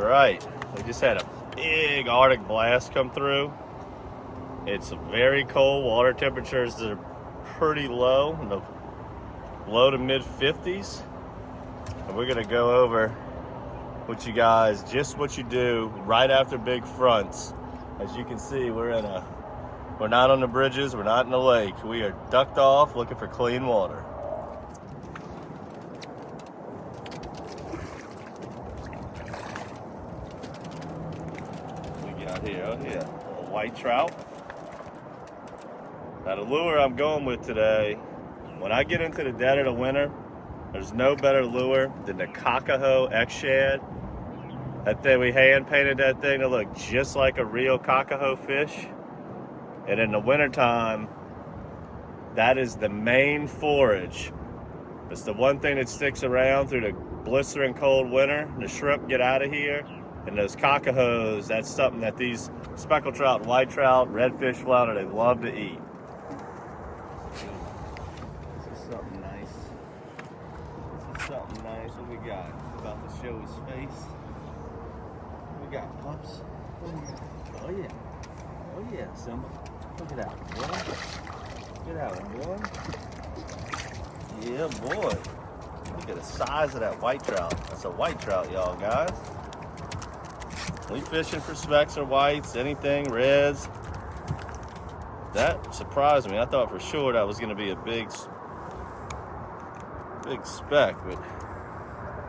right, we just had a big Arctic blast come through. It's very cold. Water temperatures are pretty low, in the low to mid 50s. And we're gonna go over with you guys just what you do right after big fronts. As you can see, we're not on the bridges, we're not in the lake. We are ducked off looking for clean water. What we got here? Oh yeah, a white trout. Now the lure I'm going with today, when I get into the dead of the winter, there's no better lure than the Kakaho X-Shad. That thing, we hand painted that thing to look just like a real Kakaho fish. And in the wintertime, that is the main forage. It's the one thing that sticks around through the blistering cold winter. The shrimp get out of here. And those Kakahos, that's something that these speckled trout, white trout, redfish flounder, they love to eat. This is something nice. This is something nice. What we got? About to show his face. We got pups. Oh yeah. Oh yeah, Simba. Look at that one. Look at that one, boy. Yeah, boy. Look at the size of that white trout. That's a white trout, y'all guys. We fishing for specks or whites, anything, reds. That surprised me. I thought for sure that was going to be a big speck, but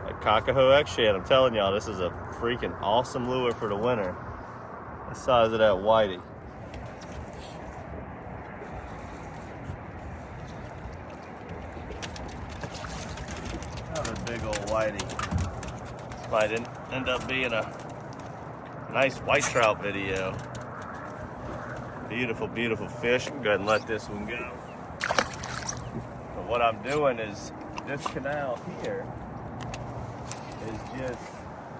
that Kakaho X-Shad, I'm telling y'all, this is a freaking awesome lure for the winter. The size of that whitey. Another big old whitey. This might end up being a nice white trout video. Beautiful, beautiful fish. I'm going to let this one go. But what I'm doing is, this canal here is just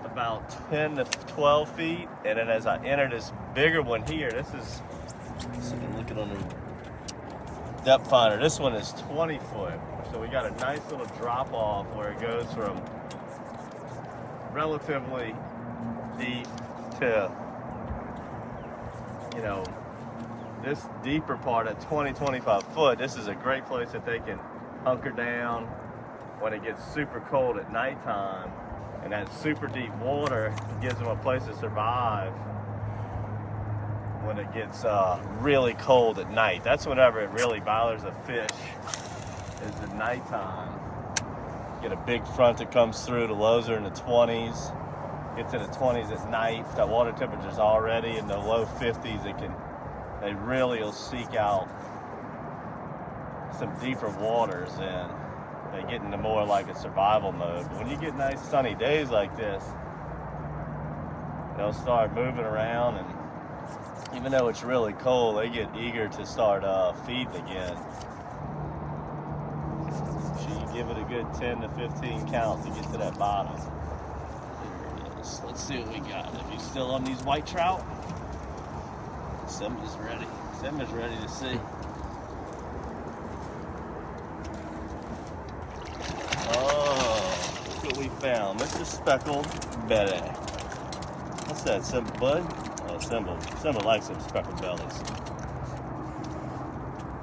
about 10 to 12 feet. And then as I enter this bigger one here, this is, so you can look at on the depth finder. This one is 20 foot. So we got a nice little drop off where it goes from relatively deep to, you know, this deeper part at 20-25 foot. This is a great place that they can hunker down when it gets super cold at nighttime, and that super deep water gives them a place to survive when it gets really cold at night. That's whenever it really bothers a fish, is at nighttime. Get a big front that comes through, the lows are in the 20s. Get to the 20s at night, that water temperature's already in the low 50s, they really will seek out some deeper waters, and they get into more like a survival mode. But when you get nice sunny days like this, they'll start moving around, and even though it's really cold, they get eager to start feeding again. So you give it a good 10 to 15 count to get to that bottom. Let's see what we got. If he's still on these white trout, Simba's ready. Simba's ready to see. Oh, look what we found. Mr. Speckled Belly. What's that, Simba, bud? Oh, Simba likes them speckled bellies.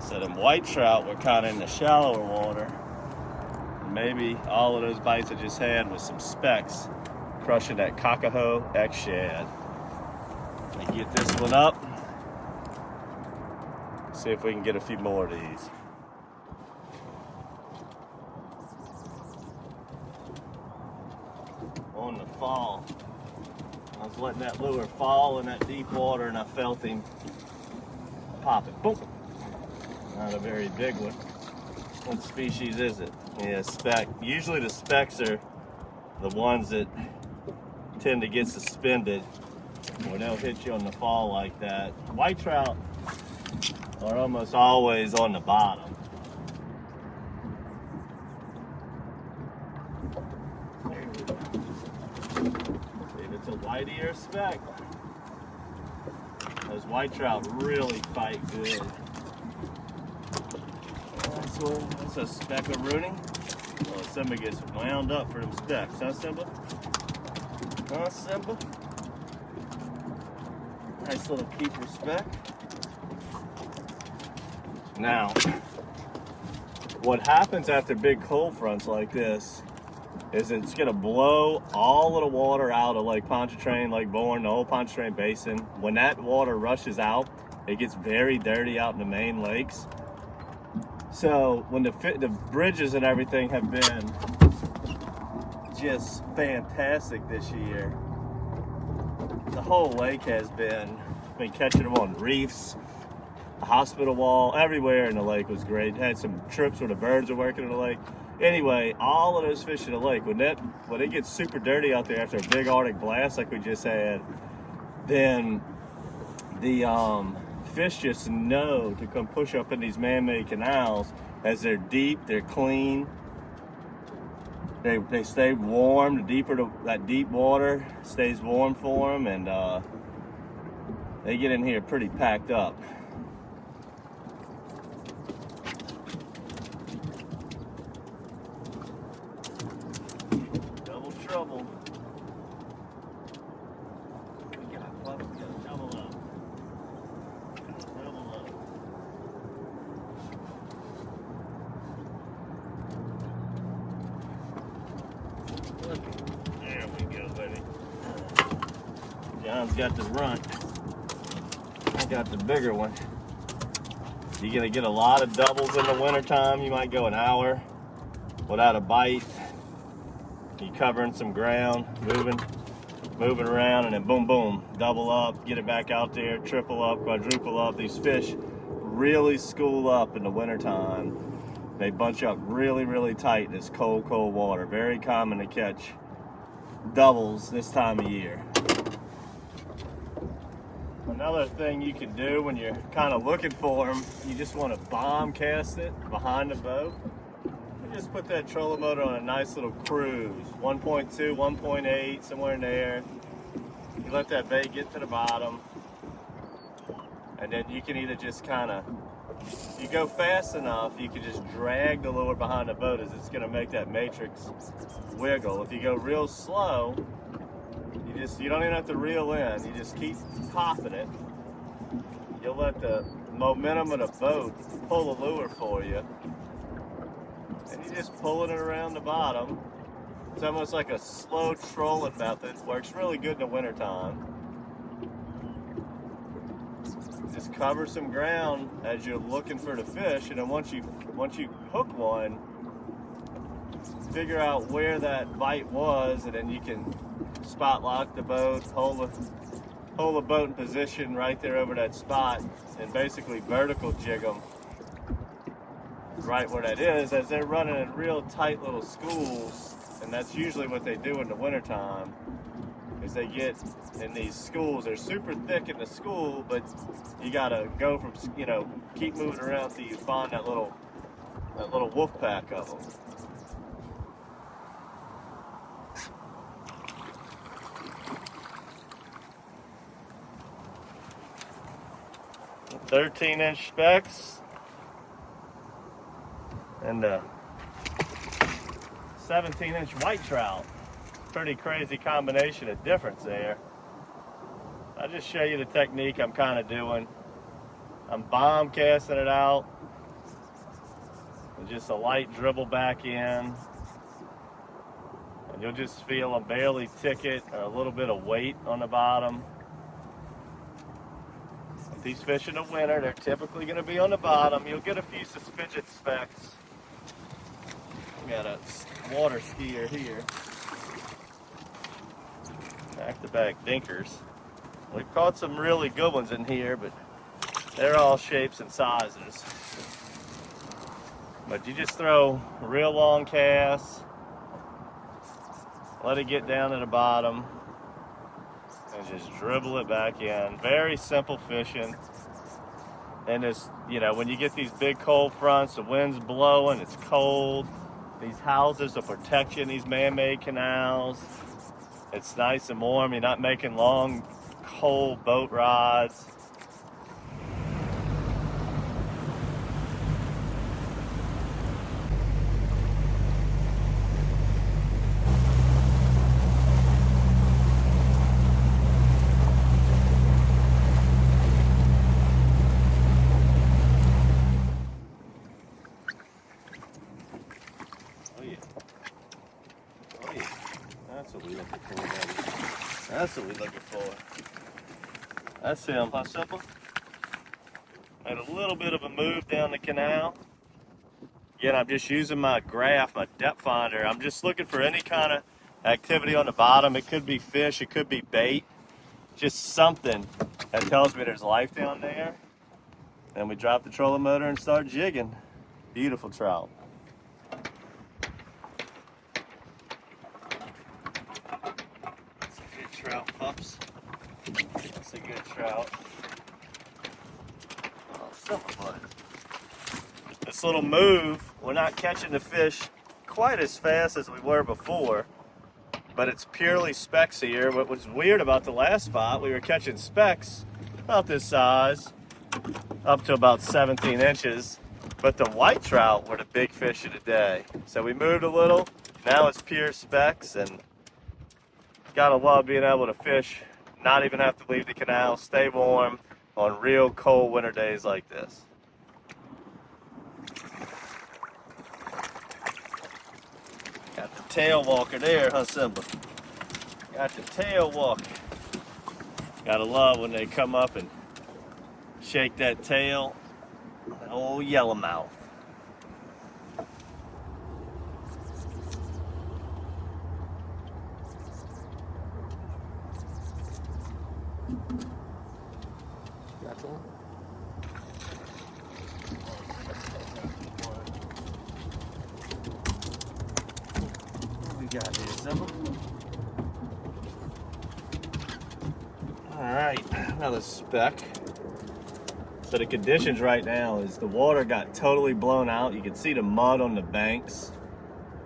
So them white trout were kind of in the shallower water. Maybe all of those bites I just had was some specks crushing that Kakaho X-Shad. Let me get this one up. See if we can get a few more of these. On the fall, I was letting that lure fall in that deep water, and I felt him pop it. Boom! Not a very big one. What species is it? Yeah, speck. Usually the specks are the ones that tend to get suspended, where they'll hit you on the fall like that. White trout are almost always on the bottom. See if it's a whitey or a speck. Those white trout really fight good. That's a speck of rooting. Well, Simba gets wound up for them specks, huh, Simba? Simple. Nice little keeper spec. Now, what happens after big cold fronts like this is it's gonna blow all of the water out of Lake Pontchartrain, Lake Bourne, the whole Pontchartrain Basin. When that water rushes out, it gets very dirty out in the main lakes. So when the bridges and everything have been just fantastic this year, the whole lake has been catching them on reefs, the hospital wall, everywhere in the lake was great. Had some trips where the birds are working in the lake. Anyway, all of those fish in the lake, when it gets super dirty out there after a big Arctic blast like we just had, then the fish just know to come push up in these man-made canals as they're deep, they're clean, they stay warm. The deeper that deep water stays warm for them, and they get in here pretty packed up. Double trouble. We got double up. Double up. There we go, buddy. John's got the runt. I got the bigger one. You're gonna get a lot of doubles in the wintertime. You might go an hour without a bite. You're covering some ground, moving around, and then boom, boom, double up, get it back out there, triple up, quadruple up. These fish really school up in the wintertime. They bunch up really, really tight in this cold, cold water. Very common to catch doubles this time of year. Another thing you can do when you're kind of looking for them, you just want to bomb cast it behind the boat. You just put that trolling motor on a nice little cruise, 1.2, 1.8, somewhere in there. You let that bait get to the bottom, and then you can either just kind of, if you go fast enough, you can just drag the lure behind the boat as it's going to make that matrix wiggle. If you go real slow, you don't even have to reel in. You just keep popping it. You'll let the momentum of the boat pull the lure for you. And you're just pulling it around the bottom. It's almost like a slow trolling method. Works really good in the wintertime. Just cover some ground as you're looking for the fish, and then once you hook one, figure out where that bite was, and then you can spot lock the boat, hold the boat in position right there over that spot, and basically vertical jig them right where that is, as they're running in real tight little schools. And that's usually what they do in the wintertime, is they get in these schools. They're super thick in the school, but you gotta go from, keep moving around till you find that little wolf pack of them. The 13-inch specs and the 17-inch white trout. Pretty crazy combination of difference there. I'll just show you the technique I'm kind of doing. I'm bomb casting it out with just a light dribble back in, and you'll just feel them barely tick it, or a little bit of weight on the bottom. With these fish in the winter, they're typically going to be on the bottom. You'll get a few suspended specks. We got a water skier here. Back-to-back dinkers. We've caught some really good ones in here, but they're all shapes and sizes. But you just throw real long casts, let it get down to the bottom, and just dribble it back in. Very simple fishing. And it's, when you get these big cold fronts, the wind's blowing, it's cold. These houses will protect you in these man-made canals. It's nice and warm. You're not making long, cold boat rides. That's what we're looking for. That's him, huh, Simple? Made a little bit of a move down the canal. Again, I'm just using my graph, my depth finder. I'm just looking for any kind of activity on the bottom. It could be fish, it could be bait, just something that tells me there's life down there. And we drop the trolling motor and start jigging. Beautiful trout. That's a good trout, pups. That's a good trout. Oh, simple bud. This little move, we're not catching the fish quite as fast as we were before, but it's purely specks here. What was weird about the last spot, we were catching specks about this size, up to about 17 inches, but the white trout were the big fish of the day. So we moved a little, now it's pure specks, and gotta love being able to fish, not even have to leave the canal, stay warm on real cold winter days like this. Got the tail walker there, huh, Simba? Got the tail walker. Gotta love when they come up and shake that tail. That old yellowmouth. Got one? What we got here, Simba? Alright, another speck. So the conditions right now is the water got totally blown out. You can see the mud on the banks,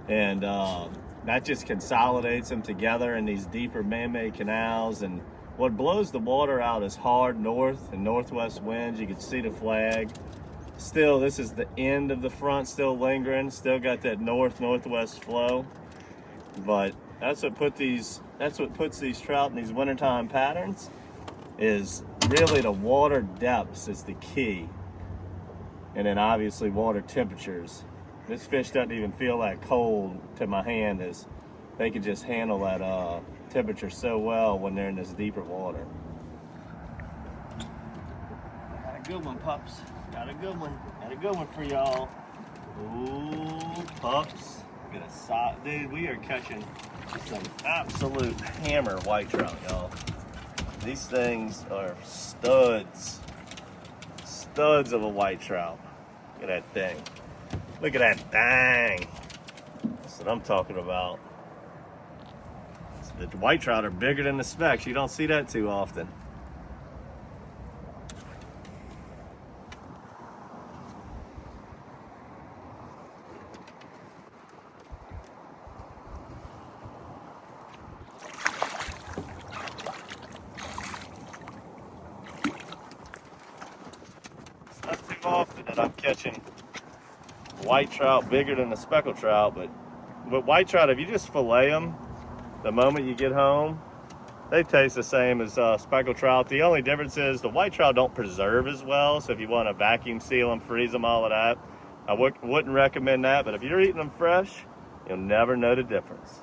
and that just consolidates them together in these deeper man-made canals. And what blows the water out is hard north and northwest winds. You can see the flag. Still, this is the end of the front, still lingering. Still got that north-northwest flow. But that's what puts these trout in these wintertime patterns. Is really the water depths is the key, and then obviously water temperatures. This fish doesn't even feel that cold to my hand, as they can just handle that temperature so well when they're in this deeper water. Got a good one, pups. Got a good one. Got a good one for y'all. Ooh, pups. Get a side, dude. We are catching some absolute hammer white trout, y'all. These things are studs. Studs of a white trout. Look at that thing. Look at that thing. That's what I'm talking about. The white trout are bigger than the specks. You don't see that too often. Not too often that I'm catching white trout bigger than the speckled trout, but with white trout, if you just fillet them the moment you get home, they taste the same as speckled trout. The only difference is the white trout don't preserve as well, so if you want to vacuum seal them, freeze them, all of that, I wouldn't recommend that. But if you're eating them fresh, you'll never know the difference.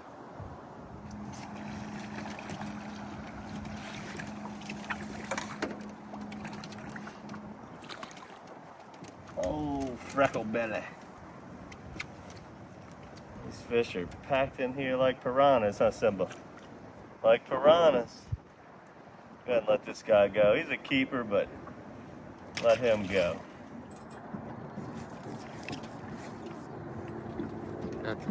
Oh, freckle belly. These fish are packed in here like piranhas, huh, Simba? Like piranhas. Go ahead and let this guy go. He's a keeper, but let him go. Gotcha.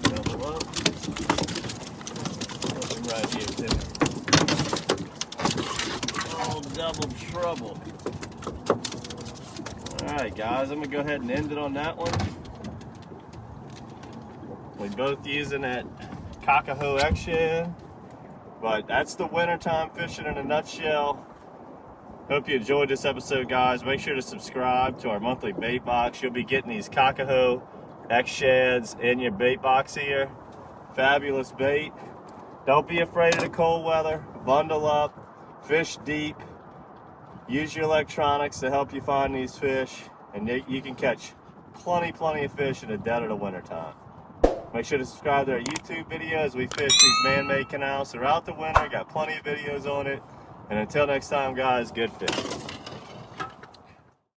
Double up. Put him right here, too. Oh, double trouble. Alright guys, I'm going to go ahead and end it on that one. We both using that Cockahoe X-Shad, but that's the wintertime fishing in a nutshell. Hope you enjoyed this episode, guys. Make sure to subscribe to our monthly bait box. You'll be getting these Cockahoe X-Shads in your bait box here. Fabulous bait. Don't be afraid of the cold weather. Bundle up, fish deep. Use your electronics to help you find these fish, and you can catch plenty of fish in the dead of the winter time. Make sure to subscribe to our YouTube videos. We fish these man-made canals throughout the winter. Got plenty of videos on it. And until next time, guys, good fishing.